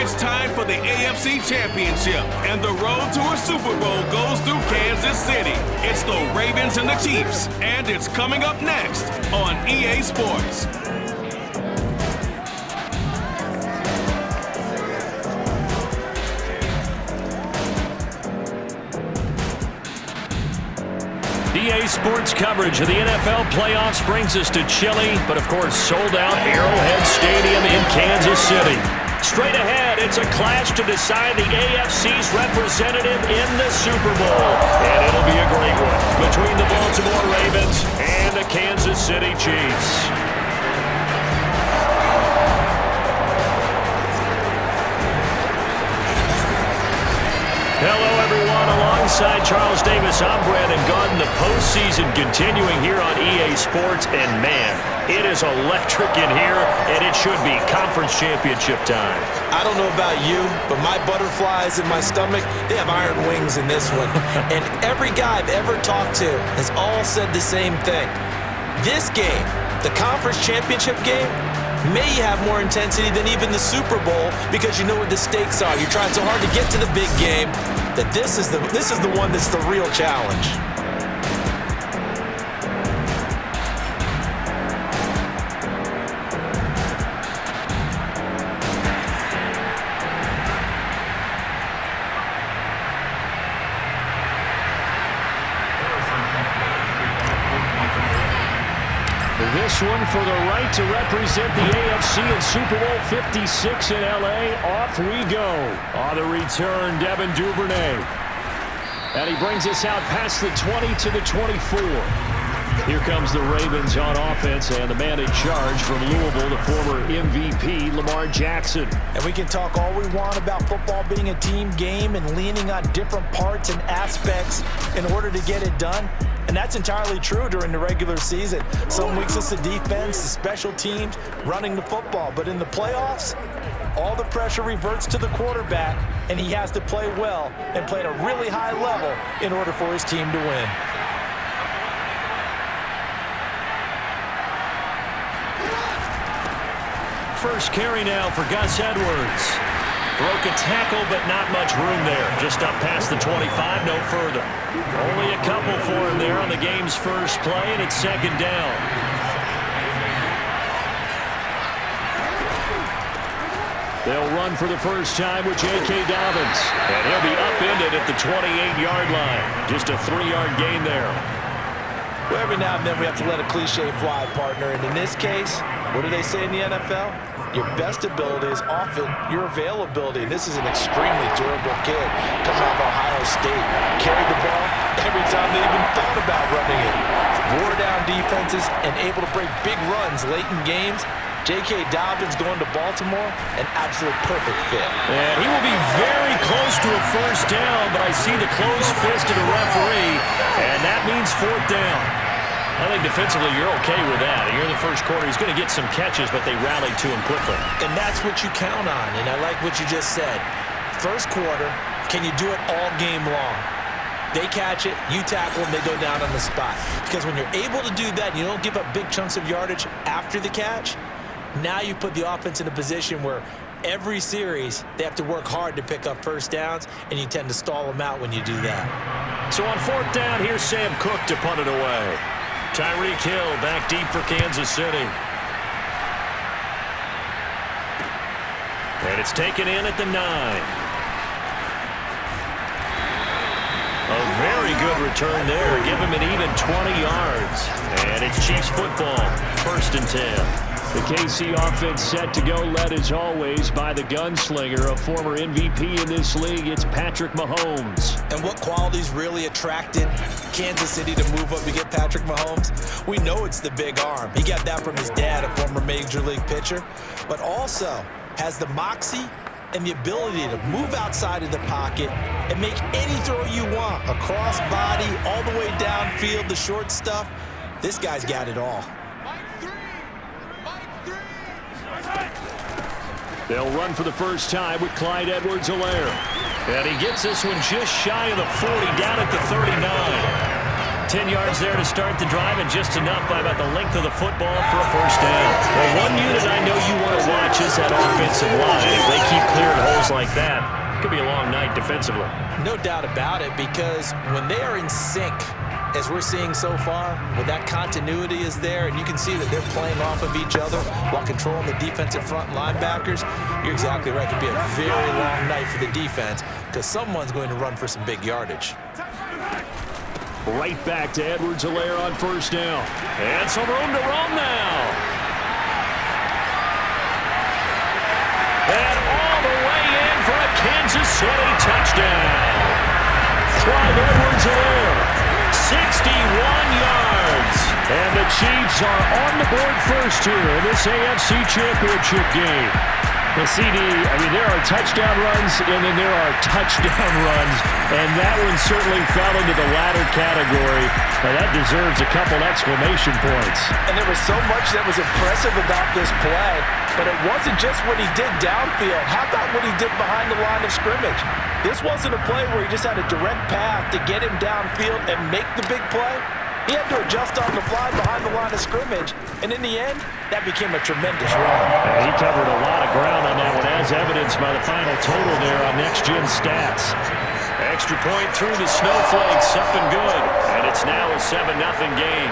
It's time for the AFC Championship, and the road to a Super Bowl goes through Kansas City. It's the Ravens and the Chiefs, and it's coming up next on EA Sports. EA Sports coverage of the NFL playoffs brings us to chilly, but of course sold out Arrowhead Stadium in Kansas City. Straight ahead, it's a clash to decide the AFC's representative in the Super Bowl. And it'll be a great one between the Baltimore Ravens and the Kansas City Chiefs. Hello, everyone. Alongside Charles Davis, I'm Brandon Gaudin. The postseason continuing here on EA Sports. And, man, it is electric in here, and it should be conference championship time. I don't know about you, but my butterflies in my stomach, they have iron wings in this one. And every guy I've ever talked to has all said the same thing. This game, the conference championship game, may have more intensity than even the Super Bowl because you know what the stakes are. You're trying so hard to get to the big game that this is the one that's the real challenge. This one for the right to represent the AFC in Super Bowl 56 in L.A. Off we go. On the return, Devin Duvernay. And he brings us out past the 20 to the 24. Here comes the Ravens on offense, and the man in charge from Louisville, the former MVP, Lamar Jackson. And we can talk all we want about football being a team game and leaning on different parts and aspects in order to get it done. And that's entirely true during the regular season. Some weeks it's the defense, the special teams, running the football. But in the playoffs, all the pressure reverts to the quarterback, and he has to play well and play at a really high level in order for his team to win. First carry now for Gus Edwards. Broke a tackle, but not much room there. Just up past the 25, no further. Only a couple for him there on the game's first play, and it's second down. They'll run for the first time with J.K. Dobbins. And he'll be upended at the 28-yard line. Just a 3-yard gain there. Well, every now and then we have to let a cliche fly, partner. And in this case, what do they say in the NFL? Your best ability is often your availability. And this is an extremely durable kid coming out of Ohio State. Carried the ball every time they even thought about running it. Wore down defenses and able to break big runs late in games. J.K. Dobbins going to Baltimore, an absolute perfect fit. And he will be very close to a first down, but I see the closed fist of the referee, and that means fourth down. I think defensively you're okay with that. Here in the first quarter, he's going to get some catches, but they rallied to him quickly. And that's what you count on, and I like what you just said. First quarter, can you do it all game long? They catch it, you tackle them, they go down on the spot. Because when you're able to do that, you don't give up big chunks of yardage after the catch, now you put the offense in a position where every series they have to work hard to pick up first downs, and you tend to stall them out when you do that. So on fourth down, here's Sam Cook to punt it away. Tyreek Hill back deep for Kansas City. And it's taken in at the 9. A very good return there. Give him an even 20 yards. And it's Chiefs football, 1st and 10. The KC offense set to go, led as always by the gunslinger, a former MVP in this league. It's Patrick Mahomes. And what qualities really attracted Kansas City to move up to get Patrick Mahomes? We know it's the big arm. He got that from his dad, a former major league pitcher, but also has the moxie and the ability to move outside of the pocket and make any throw you want, across body, all the way downfield, the short stuff. This guy's got it all. They'll run for the first time with Clyde Edwards-Helaire. And he gets this one just shy of the 40, down at the 39. 10 yards there to start the drive, and just enough by about the length of the football for a first down. Well, one unit I know you want to watch is that offensive line. If they keep clearing holes like that, it could be a long night defensively. No doubt about it, because when they are in sync, as we're seeing so far, when that continuity is there and you can see that they're playing off of each other while controlling the defensive front linebackers, you're exactly right. It could be a very long night for the defense because someone's going to run for some big yardage. Right back to Edwards-Helaire on first down. And some room to run now. And all the way in for a Kansas City touchdown. Clyde Edwards-Helaire. 61 yards. And the Chiefs are on the board first here in this AFC Championship game. The CD, I mean, there are touchdown runs, and then there are touchdown runs, and that one certainly fell into the latter category. Now, that deserves a couple exclamation points. And there was so much that was impressive about this play, but it wasn't just what he did downfield. How about what he did behind the line of scrimmage? This wasn't a play where he just had a direct path to get him downfield and make the big play. He had to adjust on the fly behind the line of scrimmage, and in the end, that became a tremendous run. He covered a lot of ground on that one, as evidenced by the final total there on Next Gen Stats. Extra point through the Snowflakes, up and good, and it's now a 7-0 game.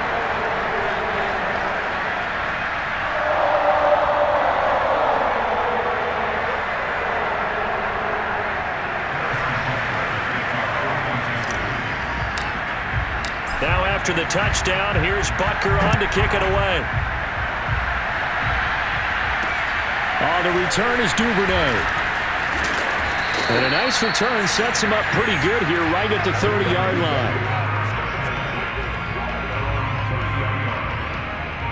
Now after the touchdown, here's Butker on to kick it away. On the return is Duvernay. And a nice return sets him up pretty good here right at the 30-yard line.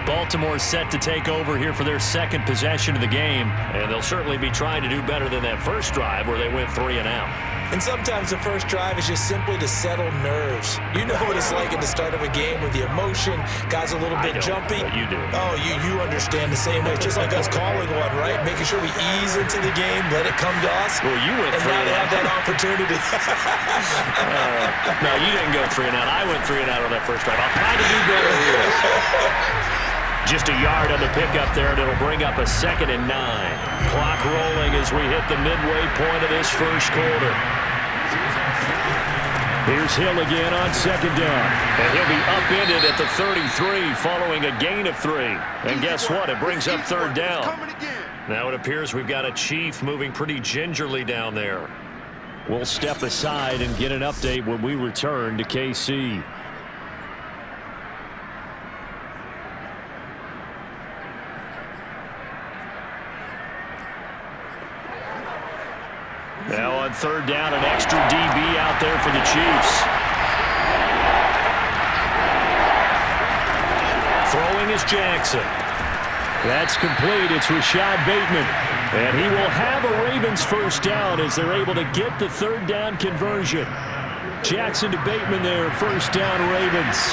Baltimore set to take over here for their second possession of the game, and they'll certainly be trying to do better than that first drive where they went 3 and out. And sometimes the first drive is just simply to settle nerves. You know what it's like at the start of a game with the emotion, guys a little bit jumpy. But you do. Oh, you understand the same way. It's just like us calling one, right? Making sure we ease into the game, let it come to us. Well, you went 3 and now they have that opportunity. No, you didn't go 3 and out. I went 3 and out on that first drive. I'll try to do better here. Just a yard on the pickup there, and it'll bring up a 2nd and 9. Clock rolling as we hit the midway point of this first quarter. Here's Hill again on 2nd down. And he'll be upended at the 33 following a gain of 3. And guess what? It brings up 3rd down. Now it appears we've got a Chief moving pretty gingerly down there. We'll step aside and get an update when we return to KC. Now on 3rd down, an extra DB out there for the Chiefs. Throwing is Jackson. That's complete. It's Rashad Bateman. And he will have a Ravens first down as they're able to get the 3rd down conversion. Jackson to Bateman there, first down Ravens.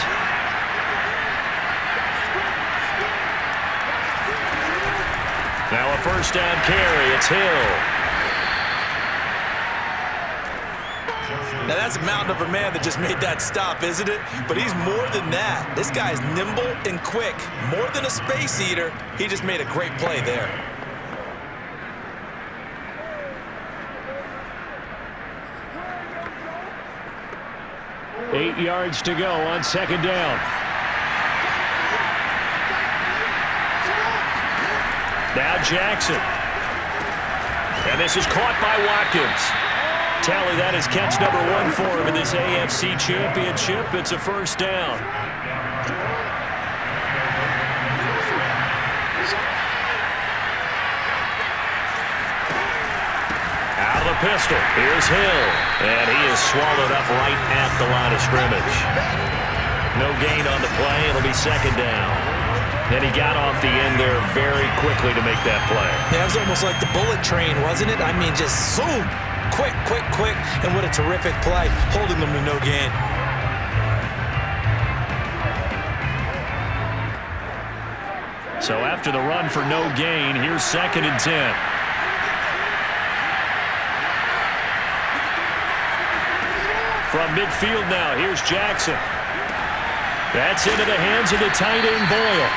Now a first down carry. It's Hill. Now, that's a mountain of a man that just made that stop, isn't it? But he's more than that. This guy's nimble and quick. More than a space eater, he just made a great play there. Eight yards to go on 2nd down. Now Jackson. And this is caught by Watkins. Tally, that is catch number 1 for him in this AFC Championship. It's a first down. Out of the pistol. Here's Hill. And he is swallowed up right at the line of scrimmage. No gain on the play. It'll be 2nd down. And he got off the end there very quickly to make that play. Yeah, it was almost like the bullet train, wasn't it? I mean, just zoom. Quick, quick, quick, and what a terrific play, holding them to no gain. So after the run for no gain, here's 2nd and 10. From midfield now, here's Jackson. That's into the hands of the tight end, Boyle.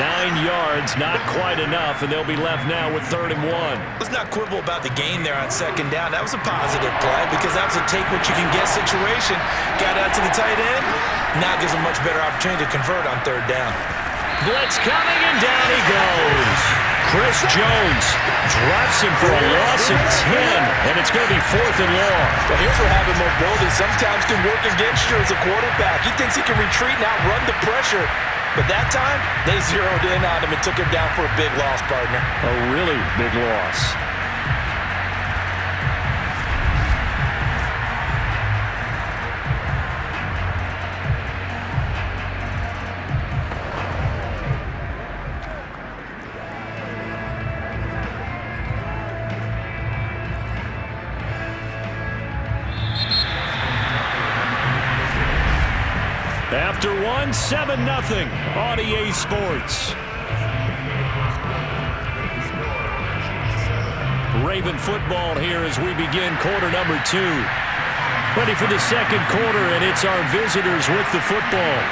9 yards, not quite enough, and they'll be left now with 3rd and 1. Let's not quibble about the gain there on 2nd down. That was a positive play because that was a take-what-you-can-get situation. Got out to the tight end. Now gives a much better opportunity to convert on 3rd down. Blitz coming, and down he goes. Chris Jones drops him for a loss of 10, and it's going to be 4th and long. Well, here's where having mobility sometimes can work against you as a quarterback. He thinks he can retreat and outrun the pressure. But that time, they zeroed in on him and took him down for a big loss, partner. A really big loss. After 1, 7-0 on EA Sports. Raven football here as we begin quarter number 2. Ready for the 2nd quarter, and it's our visitors with the football.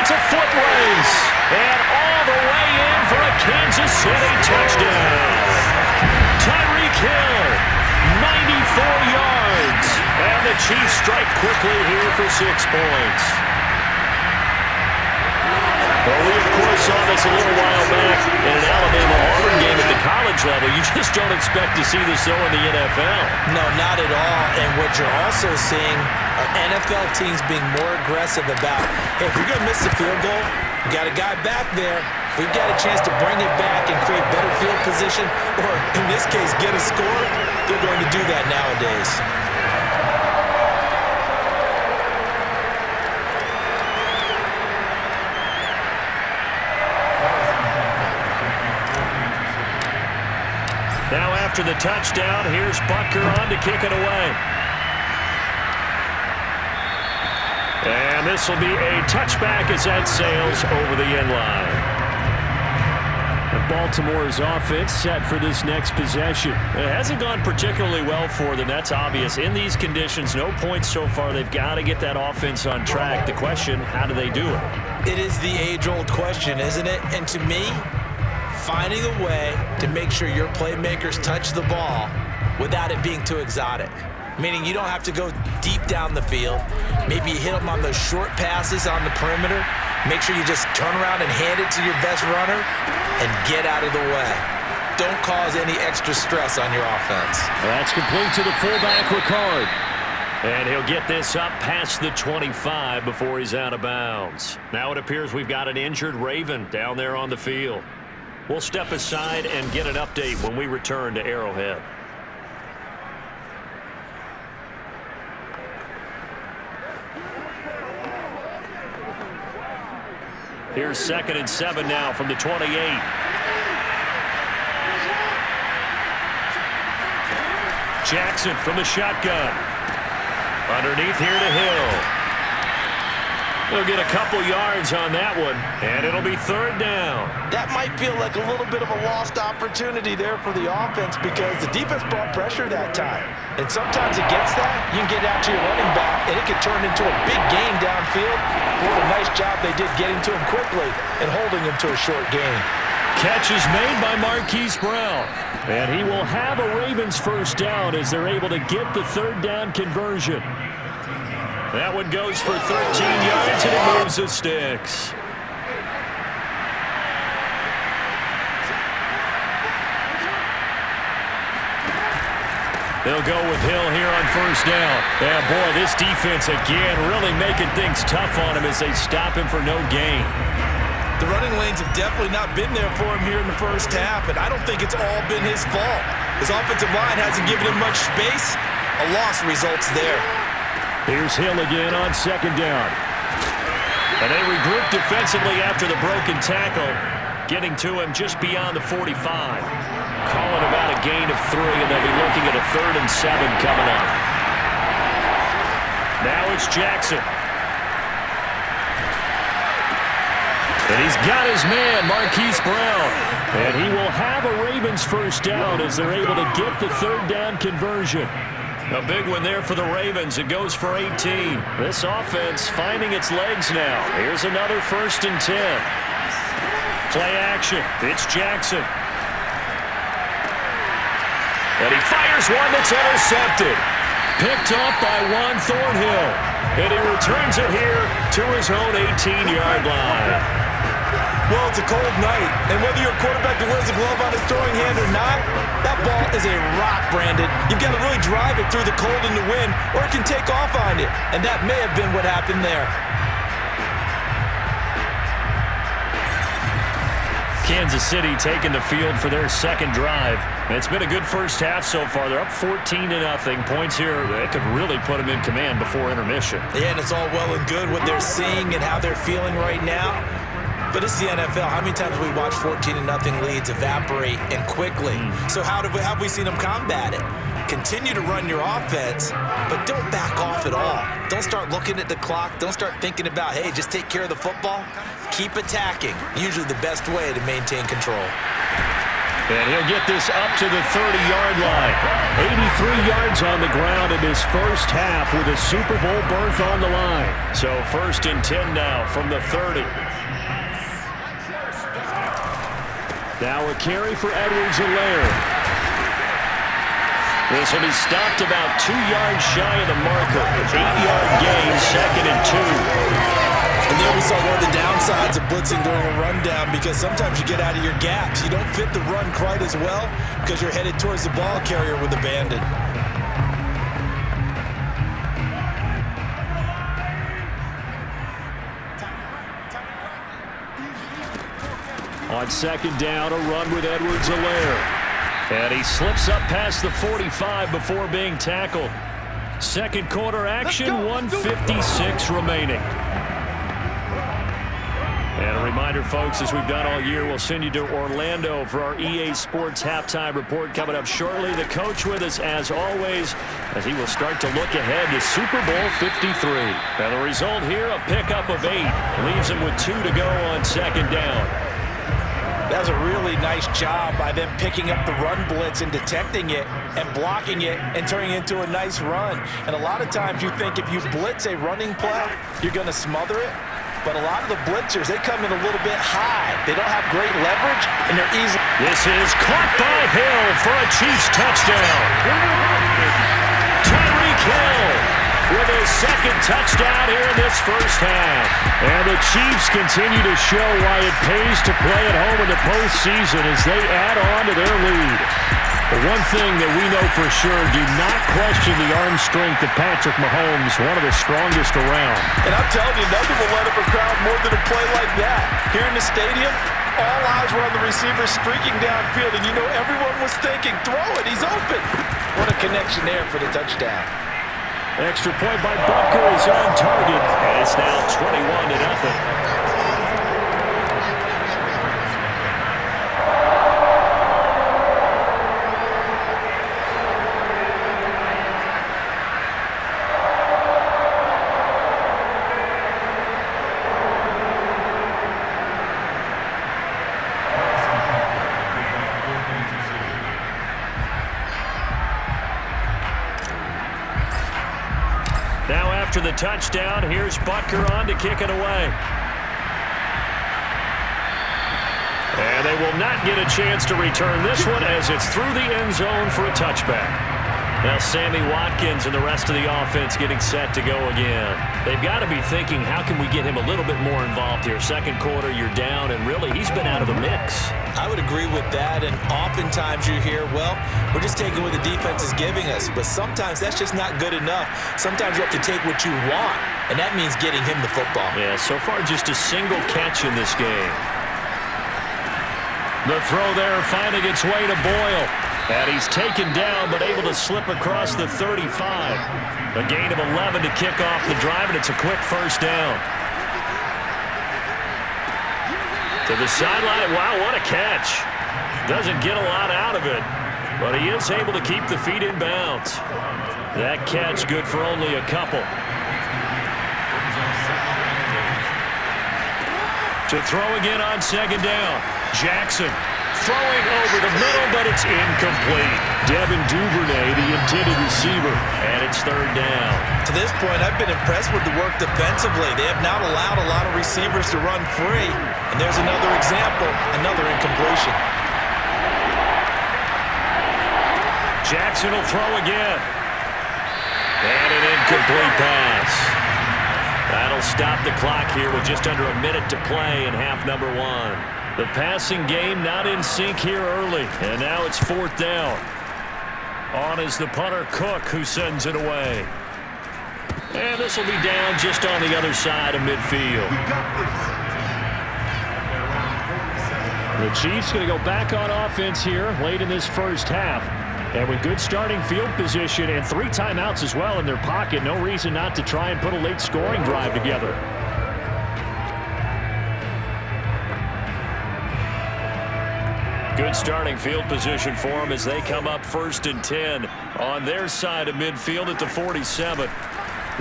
It's a foot race, and all the way in for a Kansas City touchdown. Tyreek Hill, 94 yards, and the Chiefs strike quickly here for 6 points. Well, we, of course, saw this a little while back in an Alabama-Auburn game at the college level. You just don't expect to see this, though, in the NFL. No, not at all. And what you're also seeing are NFL teams being more aggressive about, hey, if you're going to miss the field goal, you got a guy back there. We've got a chance to bring it back and create better field position, or in this case, get a score. They're going to do that nowadays. Now after the touchdown, here's Butker on to kick it away. And this will be a touchback as that sails over the end line. Baltimore's offense set for this next possession. It hasn't gone particularly well for them. That's obvious. In these conditions, no points so far. They've got to get that offense on track. The question, how do they do it? It is the age-old question, isn't it? And to me, finding a way to make sure your playmakers touch the ball without it being too exotic. Meaning you don't have to go deep down the field. Maybe you hit them on those short passes on the perimeter. Make sure you just turn around and hand it to your best runner and get out of the way. Don't cause any extra stress on your offense. That's complete to the fullback, Ricard. And he'll get this up past the 25 before he's out of bounds. Now it appears we've got an injured Raven down there on the field. We'll step aside and get an update when we return to Arrowhead. Here's 2nd and 7 now from the 28. Jackson from the shotgun. Underneath here to Hill. He'll get a couple yards on that one, and it'll be 3rd down. That might feel like a little bit of a lost opportunity there for the offense because the defense brought pressure that time. And sometimes against that, you can get out to your running back, and it can turn into a big gain downfield. What a nice job they did getting to him quickly and holding him to a short gain. Catch is made by Marquise Brown. And he will have a Ravens 1st down as they're able to get the 3rd down conversion. That one goes for 13 yards, and it moves the sticks. They'll go with Hill here on 1st down. Yeah, boy, this defense again really making things tough on him as they stop him for no gain. The running lanes have definitely not been there for him here in the 1st half, and I don't think it's all been his fault. His offensive line hasn't given him much space. A loss results there. Here's Hill again on 2nd down. And they regroup defensively after the broken tackle, getting to him just beyond the 45. Calling about a gain of 3, and they'll be looking at a 3rd and 7 coming up. Now it's Jackson. And he's got his man, Marquise Brown. And he will have a Ravens first down as they're able to get the third down conversion. A big one there for the Ravens. It goes for 18. This offense finding its legs now. Here's another 1st and 10. Play action. It's Jackson. And he fires one that's intercepted. Picked off by Juan Thornhill. And he returns it here to his own 18-yard line. Well, it's a cold night, and whether you're a quarterback that wears a glove on his throwing hand or not, that ball is a rock, Brandon. You've got to really drive it through the cold and the wind, or it can take off on you, and that may have been what happened there. Kansas City taking the field for their second drive. And it's been a good first half so far. They're up 14-0. Points here, they could really put them in command before intermission. Yeah, and it's all well and good what they're seeing and how they're feeling right now. But it's the NFL. How many times have we watched 14-0 leads evaporate and quickly? So how have we seen them combat it? Continue to run your offense, but don't back off at all. Don't start looking at the clock. Don't start thinking about, hey, just take care of the football. Keep attacking. Usually the best way to maintain control. And he'll get this up to the 30-yard line. 83 yards on the ground in his first half with a Super Bowl berth on the line. So 1st and 10 now from the 30. Now a carry for Edwards-Helaire. This will be stopped about 2 yards shy of the marker. 8-yard gain, 2nd and 2. And there we saw one of the downsides of blitzing during a rundown, because sometimes you get out of your gaps. You don't fit the run quite as well because you're headed towards the ball carrier with abandon. On 2nd down, a run with Edwards-Helaire. And he slips up past the 45 before being tackled. Second quarter action, 1:56 remaining. And a reminder, folks, as we've done all year, we'll send you to Orlando for our EA Sports Halftime Report coming up shortly. The coach with us, as always, as he will start to look ahead to Super Bowl 53. And the result here, a pickup of 8. Leaves him with 2 to go on 2nd down. That was a really nice job by them picking up the run blitz and detecting it and blocking it and turning it into a nice run. And a lot of times you think if you blitz a running play, you're going to smother it. But a lot of the blitzers, they come in a little bit high. They don't have great leverage, and they're easy. This is caught by Hill for a Chiefs touchdown. Tyreek Hill with his 2nd touchdown here in this first half. And the Chiefs continue to show why it pays to play at home in the postseason as they add on to their lead. But one thing that we know for sure, do not question the arm strength of Patrick Mahomes, one of the strongest around. And I'm telling you, nothing will let up a crowd more than a play like that. Here in the stadium, all eyes were on the receiver streaking downfield, and you know everyone was thinking, throw it, he's open. What a connection there for the touchdown. Extra point by Butker is on target, and it's now 21-0. Now after the touchdown, here's Butker on to kick it away. And they will not get a chance to return this one as it's through the end zone for a touchback. Now Sammy Watkins and the rest of the offense getting set to go again. They've got to be thinking, how can we get him a little bit more involved here? Second quarter, you're down, and really he's been out of the mix. I would agree with that, and oftentimes you hear, well, we're just taking what the defense is giving us, but sometimes that's just not good enough. Sometimes you have to take what you want, and that means getting him the football. Yeah, so far just a single catch in this game. The throw there finding its way to Boyle. And he's taken down, but able to slip across the 35. A gain of 11 to kick off the drive, and it's a quick first down. To the sideline. Wow, what a catch. Doesn't get a lot out of it, but he is able to keep the feet in bounds. That catch good for only a couple. To throw again on second down. Jackson throwing over the middle, but it's incomplete. Devin Duvernay, the intended receiver, and it's third down. To this point, I've been impressed with the work defensively. They have not allowed a lot of receivers to run free. And there's another example, another incompletion. Jackson will throw again. And an incomplete pass. That'll stop the clock here with just under a minute to play in half number one. The passing game not in sync here early, and now it's fourth down. On is the punter Cook, who sends it away. And this will be down just on the other side of midfield. The Chiefs going to go back on offense here late in this first half. And with good starting field position and 3 timeouts as well in their pocket, no reason not to try and put a late scoring drive together. Good starting field position for them as they come up 1st and 10 on their side of midfield at the 47.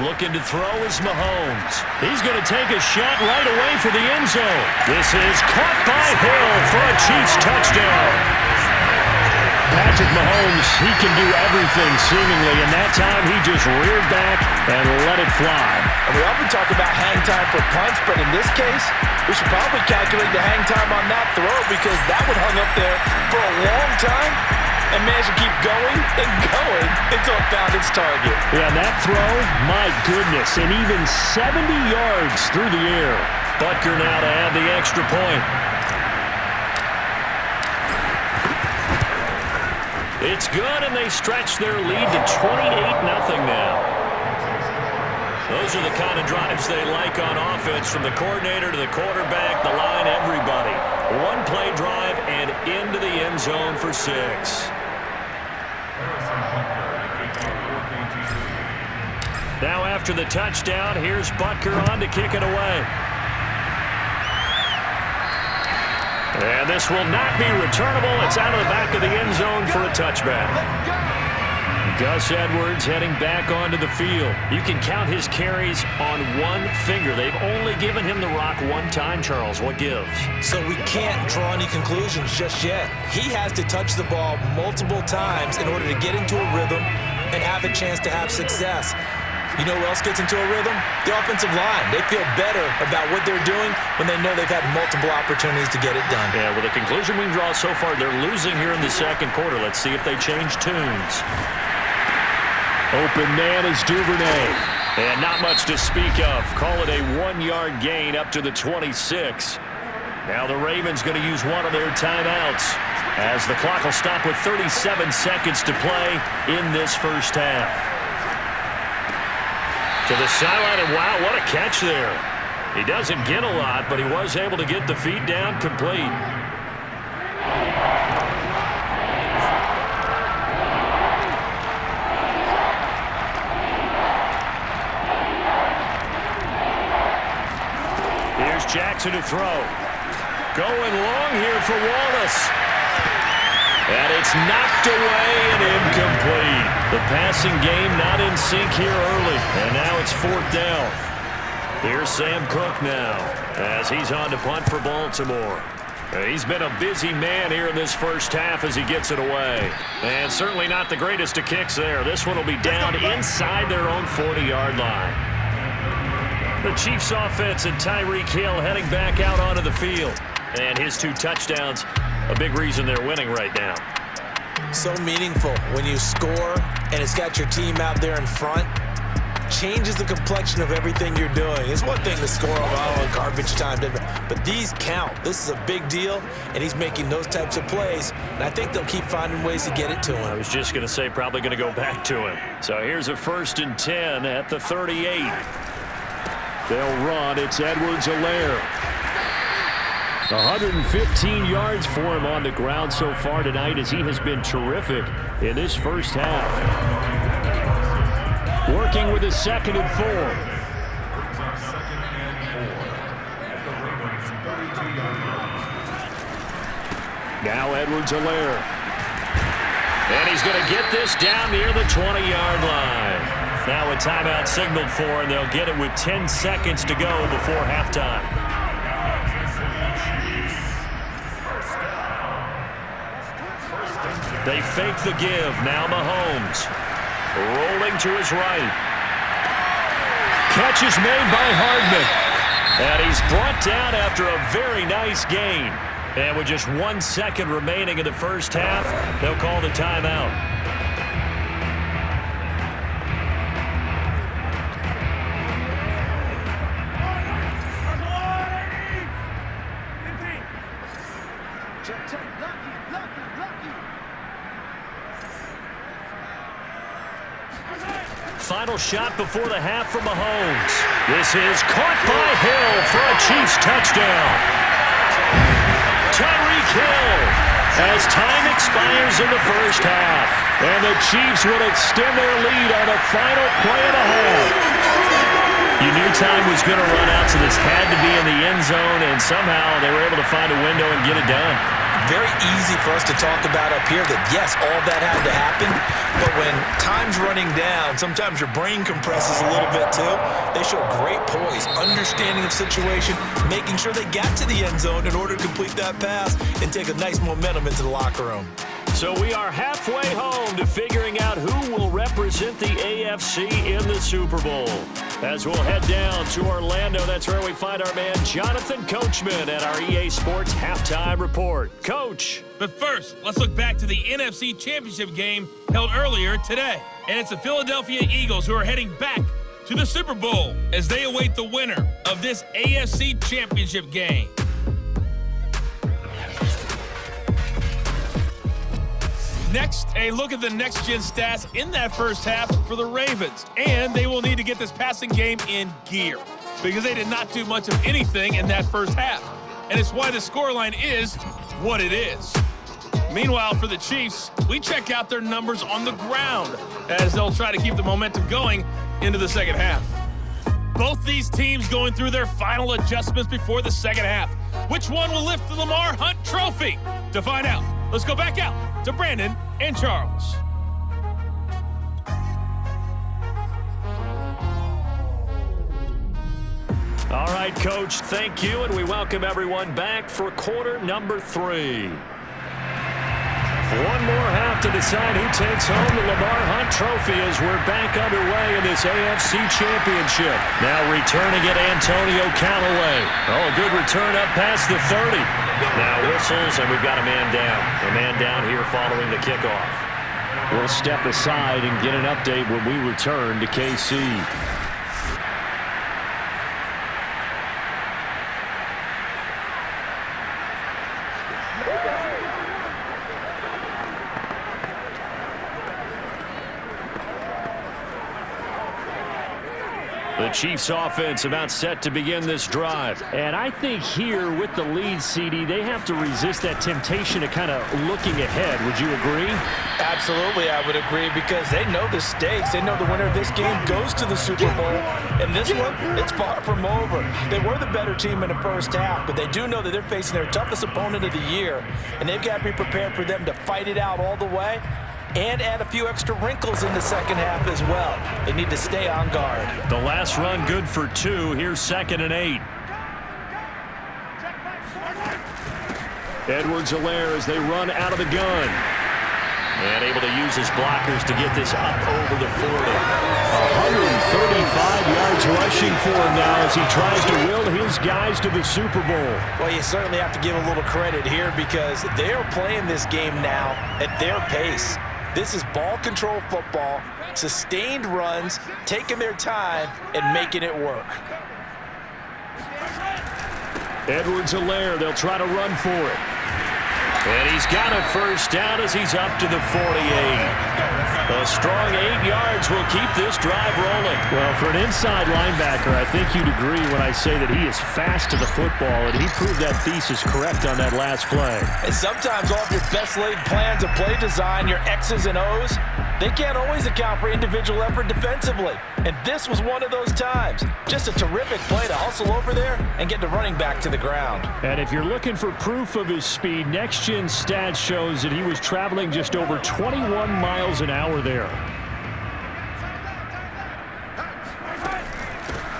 Looking to throw is Mahomes. He's going to take a shot right away for the end zone. This is caught by Hill for a Chiefs touchdown. Patrick Mahomes, he can do everything seemingly, and that time he just reared back and let it fly. And we often talk about hang time for punts, but in this case, we should probably calculate the hang time on that throw because that one hung up there for a long time and managed to keep going and going until it found its target. Yeah, that throw, my goodness, and even 70 yards through the air. Butker now to add the extra point. It's good, and they stretch their lead to 28-0 now. Those are the kind of drives they like on offense, from the coordinator to the quarterback, the line, everybody. One play drive and into the end zone for 6. Now after the touchdown, here's Butker on to kick it away. And this will not be returnable. It's out of the back of the end zone for a touchback. Gus Edwards heading back onto the field. You can count his carries on one finger. They've only given him the rock one time, Charles. What gives? So we can't draw any conclusions just yet. He has to touch the ball multiple times in order to get into a rhythm and have a chance to have success. You know who else gets into a rhythm? The offensive line. They feel better about what they're doing when they know they've had multiple opportunities to get it done. Yeah, with the conclusion we can draw so far, they're losing here in the second quarter. Let's see if they change tunes. Open man is Duvernay. And not much to speak of. Call it a 1-yard gain up to the 26. Now the Ravens going to use one of their timeouts as the clock will stop with 37 seconds to play in this first half. To the sideline, and wow, what a catch there. He doesn't get a lot, but he was able to get the feet down complete. Here's Jackson to throw. Going long here for Wallace. And it's knocked away and incomplete. The passing game not in sync here early. And now it's fourth down. Here's Sam Cook now as he's on to punt for Baltimore. He's been a busy man here in this first half as he gets it away. And certainly not the greatest of kicks there. This one will be down inside their own 40-yard line. The Chiefs offense and Tyreek Hill heading back out onto the field. And his 2 touchdowns, a big reason they're winning right now. So meaningful when you score and it's got your team out there in front. Changes the complexion of everything you're doing. It's one thing to score on garbage time, but these count. This is a big deal, and he's making those types of plays, and I think they'll keep finding ways to get it to him. I was just going to say probably going to go back to him. So here's a 1st and 10 at the 38. They'll run. It's Edwards-Helaire. 115 yards for him on the ground so far tonight as he has been terrific in this first half. Working with his 2nd and 4. Now Edwards-Helaire. And he's going to get this down near the 20-yard line. Now a timeout signaled for, and they'll get it with 10 seconds to go before halftime. They fake the give. Now Mahomes. Rolling to his right. Catch is made by Hardman. And he's brought down after a very nice gain. And with just 1 second remaining in the first half, they'll call the timeout. Final shot before the half from Mahomes. This is caught by Hill for a Chiefs touchdown. Tyreek Hill as time expires in the first half. And the Chiefs will extend their lead on the final play of the half. You knew time was going to run out, so this had to be in the end zone, and somehow they were able to find a window and get it done. Very easy for us to talk about up here that, yes, all that had to happen, but when time's running down, sometimes your brain compresses a little bit too. They show great poise, understanding of situation, making sure they got to the end zone in order to complete that pass and take a nice momentum into the locker room. So we are halfway home to figuring out who will represent the AFC in the Super Bowl. As we'll head down to Orlando, that's where we find our man Jonathan Coachman at our EA Sports Halftime Report. Coach. But first, let's look back to the NFC Championship game held earlier today. And it's the Philadelphia Eagles who are heading back to the Super Bowl as they await the winner of this AFC Championship game. Next, a look at the next-gen stats in that first half for the Ravens. And they will need to get this passing game in gear because they did not do much of anything in that first half. And it's why the scoreline is what it is. Meanwhile, for the Chiefs, we check out their numbers on the ground as they'll try to keep the momentum going into the second half. Both these teams going through their final adjustments before the second half. Which one will lift the Lamar Hunt Trophy? To find out, let's go back out to Brandon and Charles. All right, Coach, thank you, and we welcome everyone back for quarter number 3. One more half to decide who takes home the Lamar Hunt Trophy as we're back underway in this AFC Championship. Now returning it, Antonio Callaway. Oh, good return up past the 30. Now whistles, and we've got a man down. A man down here following the kickoff. We'll step aside and get an update when we return to KC. The Chiefs offense about set to begin this drive. And I think here with the lead, CD, they have to resist that temptation of kind of looking ahead. Would you agree? Absolutely, I would agree, because they know the stakes. They know the winner of this game goes to the Super Bowl. And this one, it's far from over. They were the better team in the first half, but they do know that they're facing their toughest opponent of the year. And they've got to be prepared for them to fight it out all the way and add a few extra wrinkles in the second half as well. They need to stay on guard. The last run good for 2. Here's 2nd and 8. Edwards-Helaire as they run out of the gun. And able to use his blockers to get this up over the 40. 135 yards rushing for him now as he tries to will his guys to the Super Bowl. Well, you certainly have to give a little credit here because they're playing this game now at their pace. This is ball control football, sustained runs, taking their time, and making it work. Edwards-Helaire, they'll try to run for it. And he's got a first down as he's up to the 48. A strong 8 yards will keep this drive rolling. Well, for an inside linebacker, I think you'd agree when I say that he is fast to the football, and he proved that thesis correct on that last play. And sometimes all of your best laid plans of play design, your X's and O's, they can't always account for individual effort defensively. And this was one of those times. Just a terrific play to hustle over there and get the running back to the ground. And if you're looking for proof of his speed, next-gen stats shows that he was traveling just over 21 miles an hour there.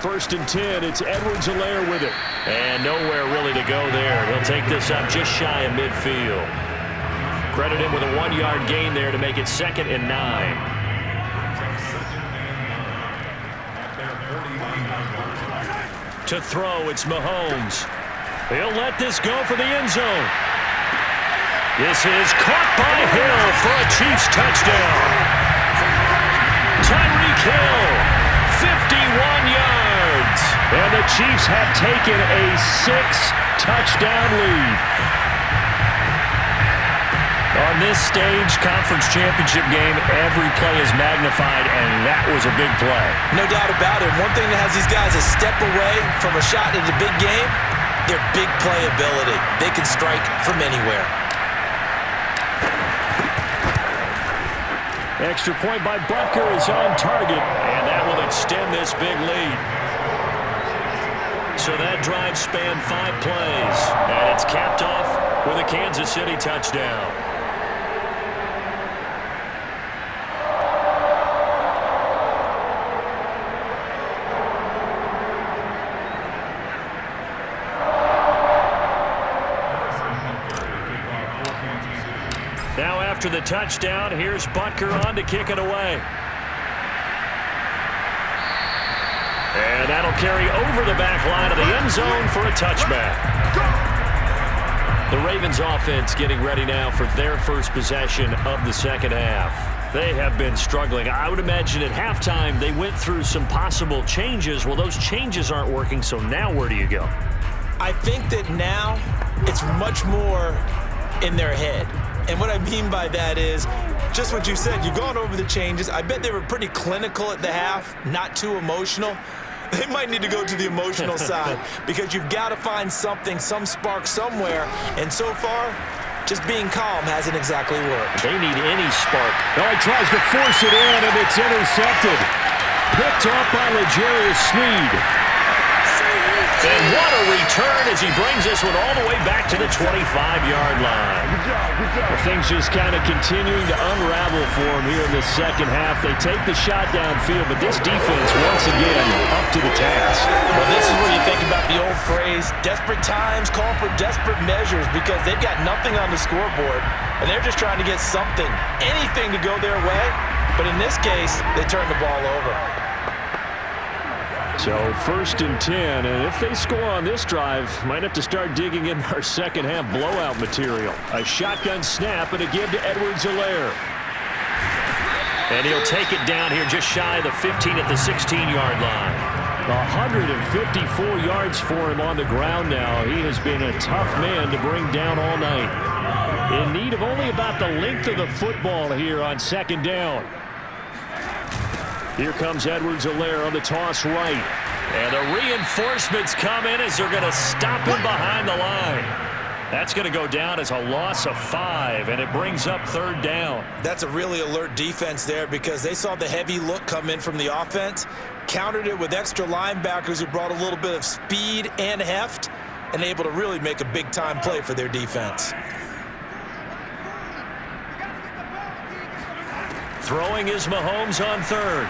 1st and 10, it's Edwards-Helaire with it. And nowhere really to go there. He'll take this up just shy of midfield. Credit him with a 1-yard gain there to make it 2nd and 9. To throw, it's Mahomes. He'll let this go for the end zone. This is caught by Hill for a Chiefs touchdown. Tyreek Hill, 51 yards. And the Chiefs have taken a 6-touchdown lead. On this stage, conference championship game, every play is magnified, and that was a big play. No doubt about it. One thing that has these guys a step away from a shot in the big game, their big play ability. They can strike from anywhere. Extra point by Butker is on target, and that will extend this big lead. So that drive spanned 5 plays, and it's capped off with a Kansas City touchdown. Now after the touchdown, here's Butker on to kick it away. And that'll carry over the back line of the end zone for a touchback. The Ravens offense getting ready now for their first possession of the second half. They have been struggling. I would imagine at halftime they went through some possible changes. Well, those changes aren't working, so now where do you go? I think that now it's much more in their head. And what I mean by that is just what you said. You've gone over the changes. I bet they were pretty clinical at the half, not too emotional. They might need to go to the emotional side because you've got to find something, some spark somewhere. And so far, just being calm hasn't exactly worked. They need any spark. Oh, he tries to force it in, and it's intercepted. Picked off by L'Jarius Sneed. And what a return as he brings this one all the way back to the 25-yard line. Well, things just kind of continuing to unravel for him here in the second half. They take the shot downfield, but this defense, once again, up to the task. Well, this is where you think about the old phrase, desperate times call for desperate measures, because they've got nothing on the scoreboard, and they're just trying to get something, anything to go their way. But in this case, they turn the ball over. So 1st and 10, and if they score on this drive, might have to start digging in our second half blowout material. A shotgun snap and a give to Edwards-Helaire. And he'll take it down here just shy of the 15 at the 16-yard line. 154 yards for him on the ground now. He has been a tough man to bring down all night. In need of only about the length of the football here on 2nd down. Here comes Edwards-Helaire on the toss right. And the reinforcements come in as they're going to stop him behind the line. That's going to go down as a loss of 5, and it brings up 3rd down. That's a really alert defense there because they saw the heavy look come in from the offense, countered it with extra linebackers who brought a little bit of speed and heft, and able to really make a big-time play for their defense. Throwing is Mahomes on 3rd.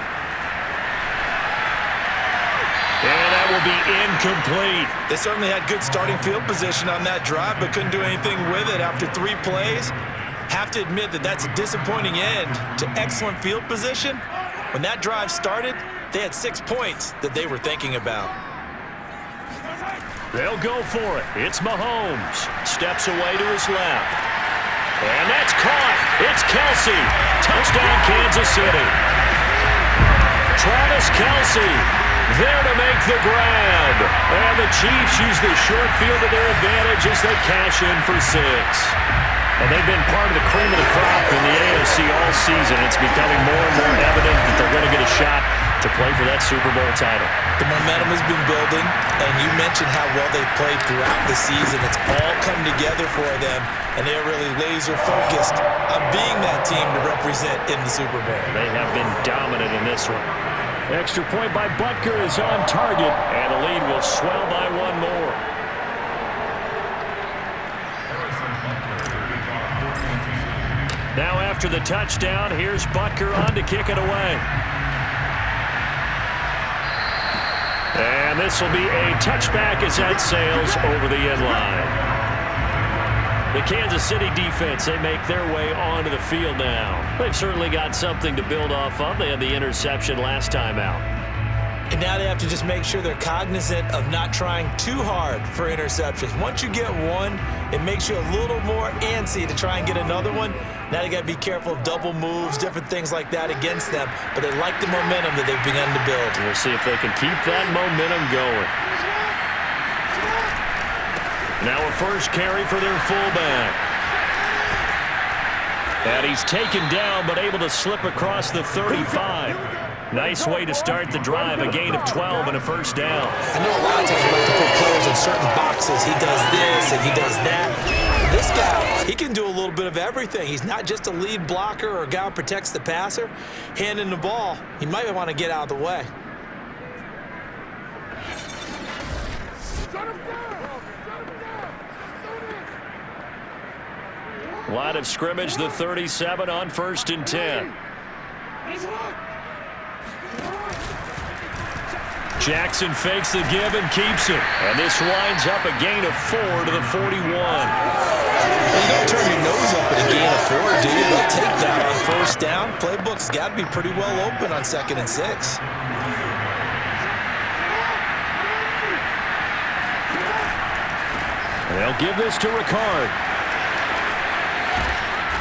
And that will be incomplete. They certainly had good starting field position on that drive, but couldn't do anything with it after 3 plays. Have to admit that that's a disappointing end to excellent field position. When that drive started, they had 6 points that they were thinking about. They'll go for it. It's Mahomes. Steps away to his left. And that's caught. It's Kelsey. Touchdown, Kansas City. Travis Kelsey there to make the grab. And the Chiefs use the short field to their advantage as they cash in for 6. And they've been part of the cream of the crop in the AFC all season. It's becoming more and more evident that they're going to get a shot to play for that Super Bowl title. The momentum has been building, and you mentioned how well they've played throughout the season. It's all come together for them, and they're really laser-focused on being that team to represent in the Super Bowl. They have been dominant in this one. Extra point by Butker is on target, and the lead will swell by 1 more. Now after the touchdown, here's Butker on to kick it away. And this will be a touchback as that sails over the end line. The Kansas City defense, they make their way onto the field now. They've certainly got something to build off of. They had the interception last time out. And now they have to just make sure they're cognizant of not trying too hard for interceptions. Once you get one, it makes you a little more antsy to try and get another one. Now they got to be careful of double moves, different things like that against them. But they like the momentum that they've begun to build. We'll see if they can keep that momentum going. Now a first carry for their fullback. And he's taken down, but able to slip across the 35. Nice way to start the drive, a gain of 12 and a first down. I know a lot of times we like to put players in certain boxes. He does this and he does that. This guy, he can do a little bit of everything. He's not just a lead blocker or a guy who protects the passer. Handing the ball, he might want to get out of the way. Line of scrimmage, the 37 on 1st and 10. Jackson fakes the give and keeps it. And this winds up a gain of 4 to the 41. You don't turn your nose up at a gain of 4, do you? They'll take that on first down. Playbook's got to be pretty well open on 2nd and 6. They'll give this to Ricard.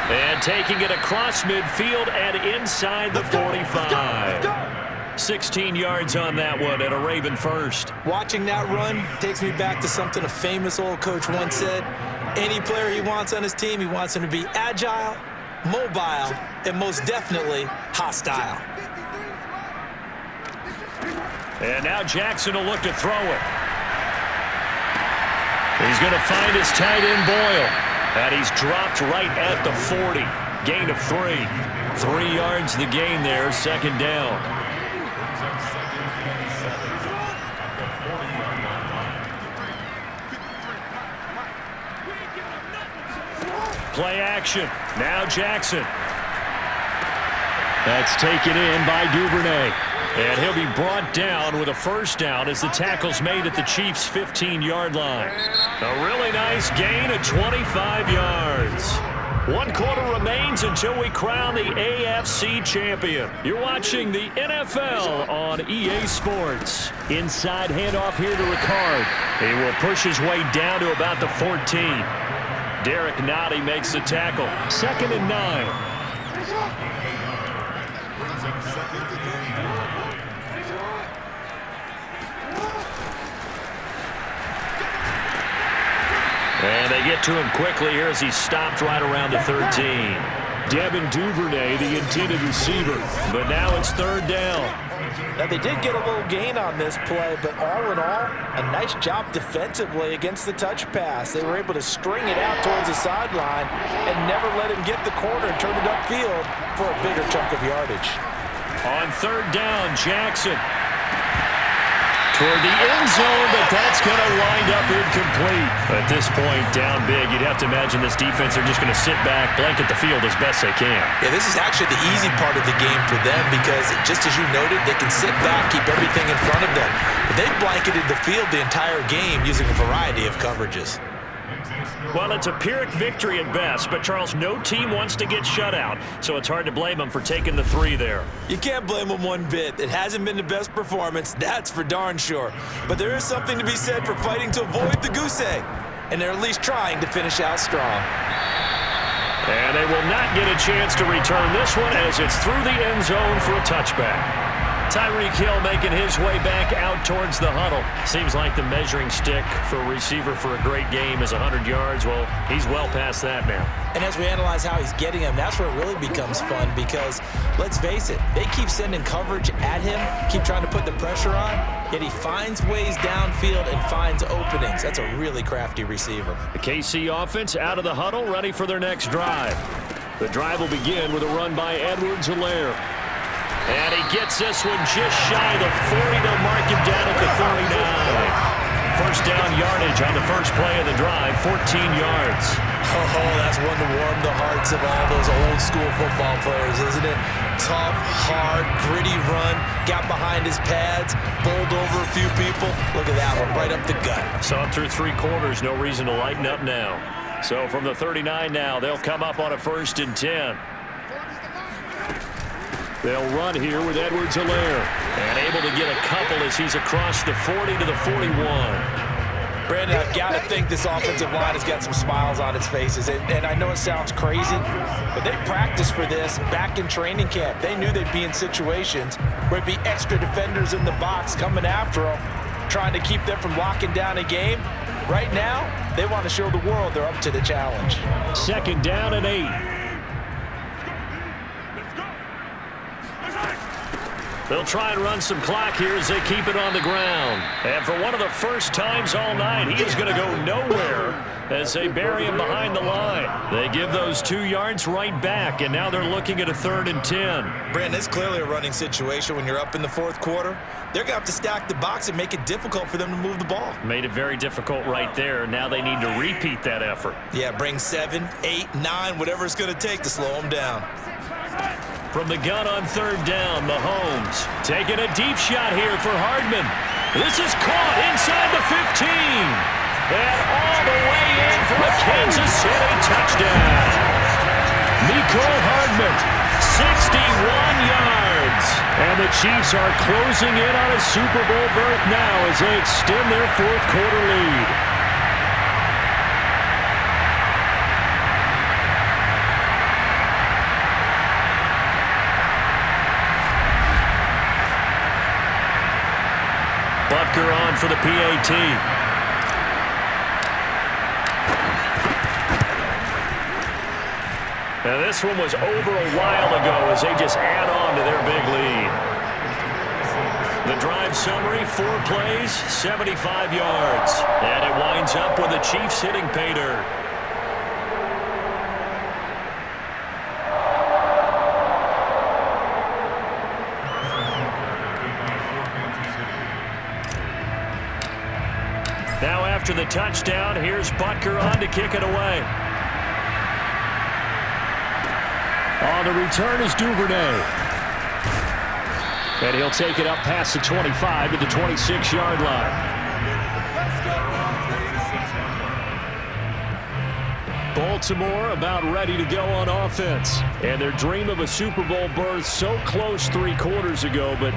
And taking it across midfield and inside the 45. 16 yards on that one and a Raven first. Watching that run takes me back to something a famous old coach once said. Any player he wants on his team, he wants him to be agile, mobile, and most definitely hostile. And now Jackson will look to throw it. He's going to find his tight end Boyle. And he's dropped right at the 40. Gain of 3. 3 yards the gain there, 2nd down. Play action. Now Jackson. That's taken in by Duvernay. And he'll be brought down with a first down as the tackle's made at the Chiefs' 15-yard line. A really nice gain of 25 yards. 1 quarter remains until we crown the AFC champion. You're watching the NFL on EA Sports. Inside handoff here to Ricard. He will push his way down to about the 14. Derek Nottie makes the tackle. 2nd and 9. And they get to him quickly here as he stopped right around the 13. Devin Duvernay, the intended receiver. But now it's 3rd down. Now, they did get a little gain on this play, but all in all, a nice job defensively against the touch pass. They were able to string it out towards the sideline and never let him get the corner and turn it upfield for a bigger chunk of yardage. On 3rd down, Jackson. Toward the end zone, but that's going to wind up incomplete. At this point, down big, you'd have to imagine this defense are just going to sit back, blanket the field as best they can. Yeah, this is actually the easy part of the game for them because, just as you noted, they can sit back, keep everything in front of them. But they've blanketed the field the entire game using a variety of coverages. Well, it's a Pyrrhic victory at best, but, Charles, no team wants to get shut out, so it's hard to blame them for taking the 3 there. You can't blame them one bit. It hasn't been the best performance, that's for darn sure. But there is something to be said for fighting to avoid the goose egg, and they're at least trying to finish out strong. And they will not get a chance to return this one as it's through the end zone for a touchback. Tyreek Hill making his way back out towards the huddle. Seems like the measuring stick for a receiver for a great game is 100 yards. Well, he's well past that now. And as we analyze how he's getting them, that's where it really becomes fun because, let's face it, they keep sending coverage at him, keep trying to put the pressure on, yet he finds ways downfield and finds openings. That's a really crafty receiver. The KC offense out of the huddle, ready for their next drive. The drive will begin with a run by Edwards-Helaire. And he gets this one just shy of the 40. They'll mark him down at the 39. First down yardage on the first play of the drive, 14 yards. Oh, that's one to warm the hearts of all those old school football players, isn't it? Tough, hard, gritty run, got behind his pads, bowled over a few people. Look at that one, right up the gut. Saw it through 3 quarters, no reason to lighten up now. So from the 39 now, they'll come up on a 1st and 10. They'll run here with Edwards-Helaire. And able to get a couple as he's across the 40 to the 41. Brandon, I've got to think this offensive line has got some smiles on its faces. And I know it sounds crazy, but they practiced for this back in training camp. They knew they'd be in situations where it'd be extra defenders in the box coming after them, trying to keep them from locking down a game. Right now, they want to show the world they're up to the challenge. 2nd down and 8. They'll try and run some clock here as they keep it on the ground. And for one of the first times all night, he is going to go nowhere as they bury him behind the line. They give those 2 yards right back, and now they're looking at a 3rd and 10. Brandon, it's clearly a running situation when you're up in the 4th quarter. They're going to have to stack the box and make it difficult for them to move the ball. Made it very difficult right there. Now they need to repeat that effort. Yeah, bring 7, 8, 9, whatever it's going to take to slow them down. From the gun on 3rd down, Mahomes taking a deep shot here for Hardman. This is caught inside the 15. And all the way in for a Kansas City touchdown. Mecole Hardman, 61 yards. And the Chiefs are closing in on a Super Bowl berth now as they extend their 4th quarter lead. Butker on for the PAT. Now this one was over a while ago as they just add on to their big lead. The drive summary, 4 plays, 75 yards. And it winds up with the Chiefs hitting pay dirt. Now after the touchdown, here's Butker on to kick it away. On the return is Duvernay. And he'll take it up past the 25 to the 26-yard line. Baltimore about ready to go on offense. And their dream of a Super Bowl berth so close 3 quarters ago, but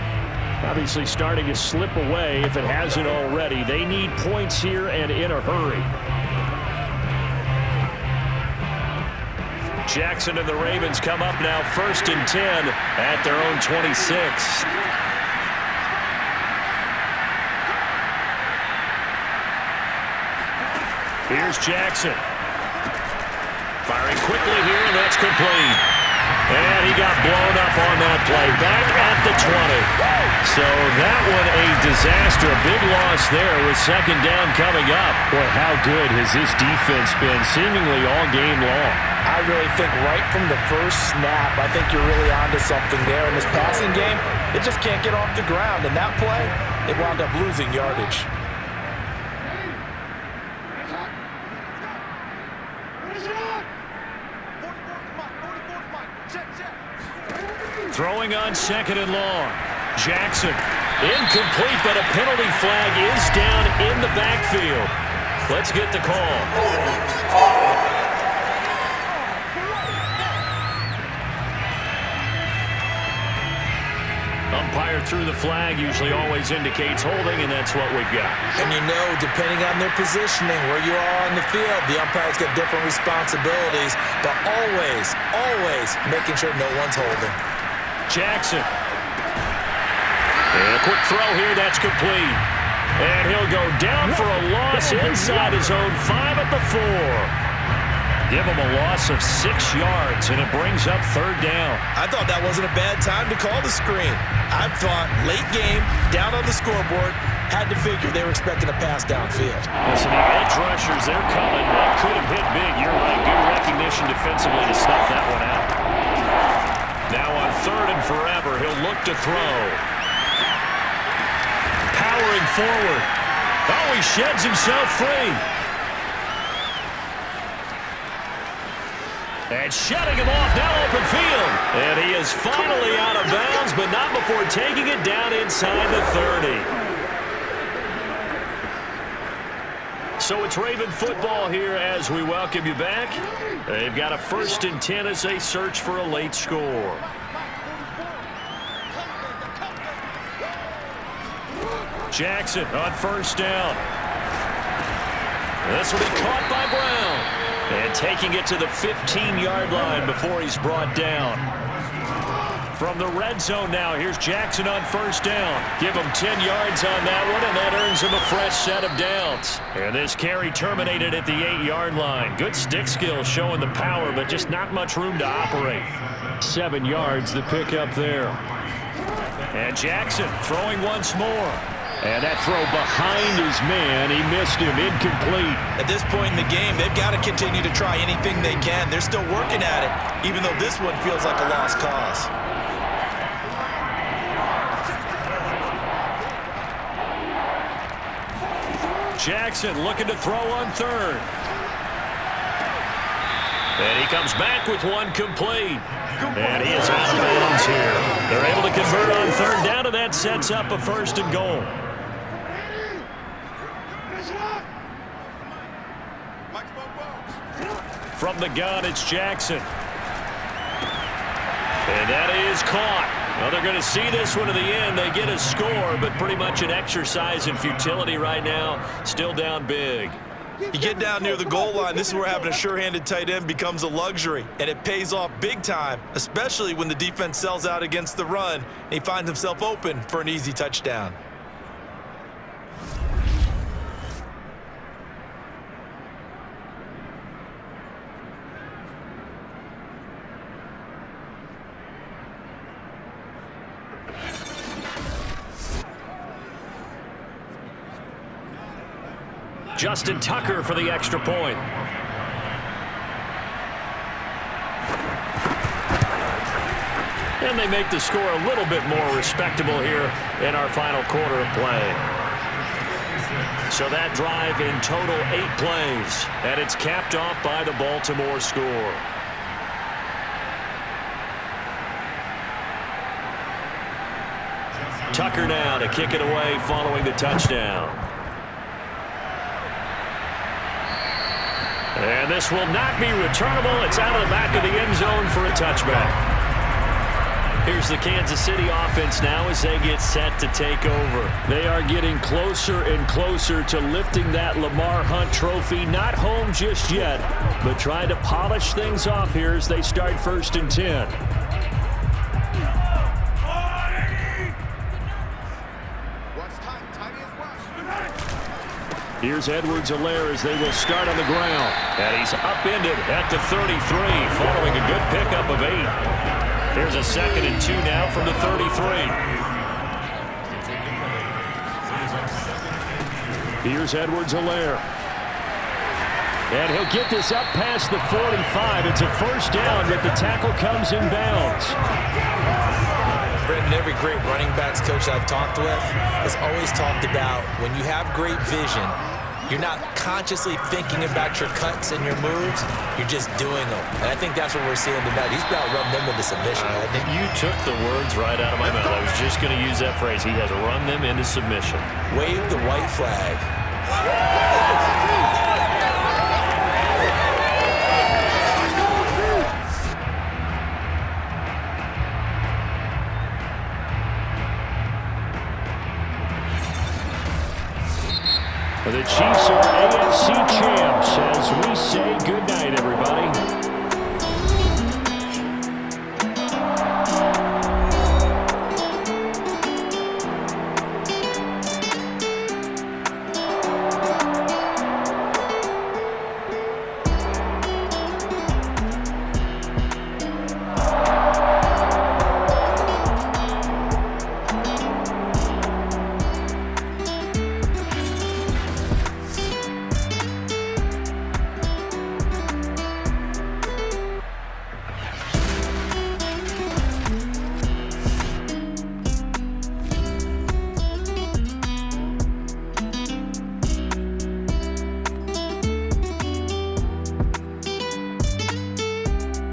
obviously starting to slip away if it hasn't already. They need points here and in a hurry. Jackson and the Ravens come up now 1st and 10 at their own 26. Here's Jackson. Firing quickly here, and that's complete. And he got blown up on that play. Back at the 20. So that one a disaster. A big loss there with 2nd down coming up. Boy, how good has this defense been seemingly all game long? I really think right from the first snap, I think you're really onto something there. In this passing game, it just can't get off the ground. And that play, it wound up losing yardage. Throwing on 2nd and long. Jackson, incomplete, but a penalty flag is down in the backfield. Let's get the call. Umpire threw the flag, usually always indicates holding, and that's what we've got. And you know, depending on their positioning, where you are on the field, the umpire's got different responsibilities, but always making sure no one's holding. Jackson. And a quick throw here, that's complete. And he'll go down for a loss inside his own 5 at the 4. Give him a loss of 6 yards, and it brings up 3rd down. I thought that wasn't a bad time to call the screen. I thought late game, down on the scoreboard, had to figure they were expecting a pass downfield. Listen, the edge rushers, they're coming. That could have hit big. You're right. Good recognition defensively to snuff that one out. Now on 3rd and forever, he'll look to throw. Powering forward. Oh, he sheds himself free. And shutting him off, now open field. And he is finally out of bounds, but not before taking it down inside the 30. So it's Raven football here as we welcome you back. They've got a 1st and 10 as they search for a late score. Jackson on 1st down. This will be caught by Brown. And taking it to the 15-yard line before he's brought down. From the red zone now, here's Jackson on 1st down. Give him 10 yards on that one, and that earns him a fresh set of downs. And this carry terminated at the 8-yard line. Good stick skills showing the power, but just not much room to operate. 7 yards, the pickup there. And Jackson throwing once more. And that throw behind his man, he missed him, incomplete. At this point in the game, they've got to continue to try anything they can. They're still working at it, even though this one feels like a lost cause. Jackson looking to throw on 3rd. And he comes back with one complete. And he is out of bounds here. They're able to convert on 3rd down, and that sets up a 1st and goal. From the gun, it's Jackson. And that is caught. Well, they're going to see this one to the end. They get a score, but pretty much an exercise in futility right now. Still down big. You get down near the goal line, this is where having a sure-handed tight end becomes a luxury, and it pays off big time, especially when the defense sells out against the run, and he finds himself open for an easy touchdown. Justin Tucker for the extra point. And they make the score a little bit more respectable here in our final quarter of play. So that drive in total 8 plays, and it's capped off by the Baltimore score. Tucker now to kick it away following the touchdown. And this will not be returnable. It's out of the back of the end zone for a touchback. Here's the Kansas City offense now as they get set to take over. They are getting closer and closer to lifting that Lamar Hunt trophy. Not home just yet, but trying to polish things off here as they start 1st and 10. Here's Edwards-Helaire as they will start on the ground. And he's upended at the 33 following a good pickup of 8. Here's a 2nd and 2 now from the 33. Here's Edwards-Helaire. And he'll get this up past the 45. It's a 1st down, but the tackle comes in bounds. Brendan, every great running backs coach I've talked with has always talked about when you have great vision, you're not consciously thinking about your cuts and your moves, you're just doing them. And I think that's what we're seeing tonight. He's about to run them into submission. You took the words right out of my mouth. I was just going to use that phrase. He has run them into submission. Wave the white flag. The Chiefs are AFC champs as we say goodnight.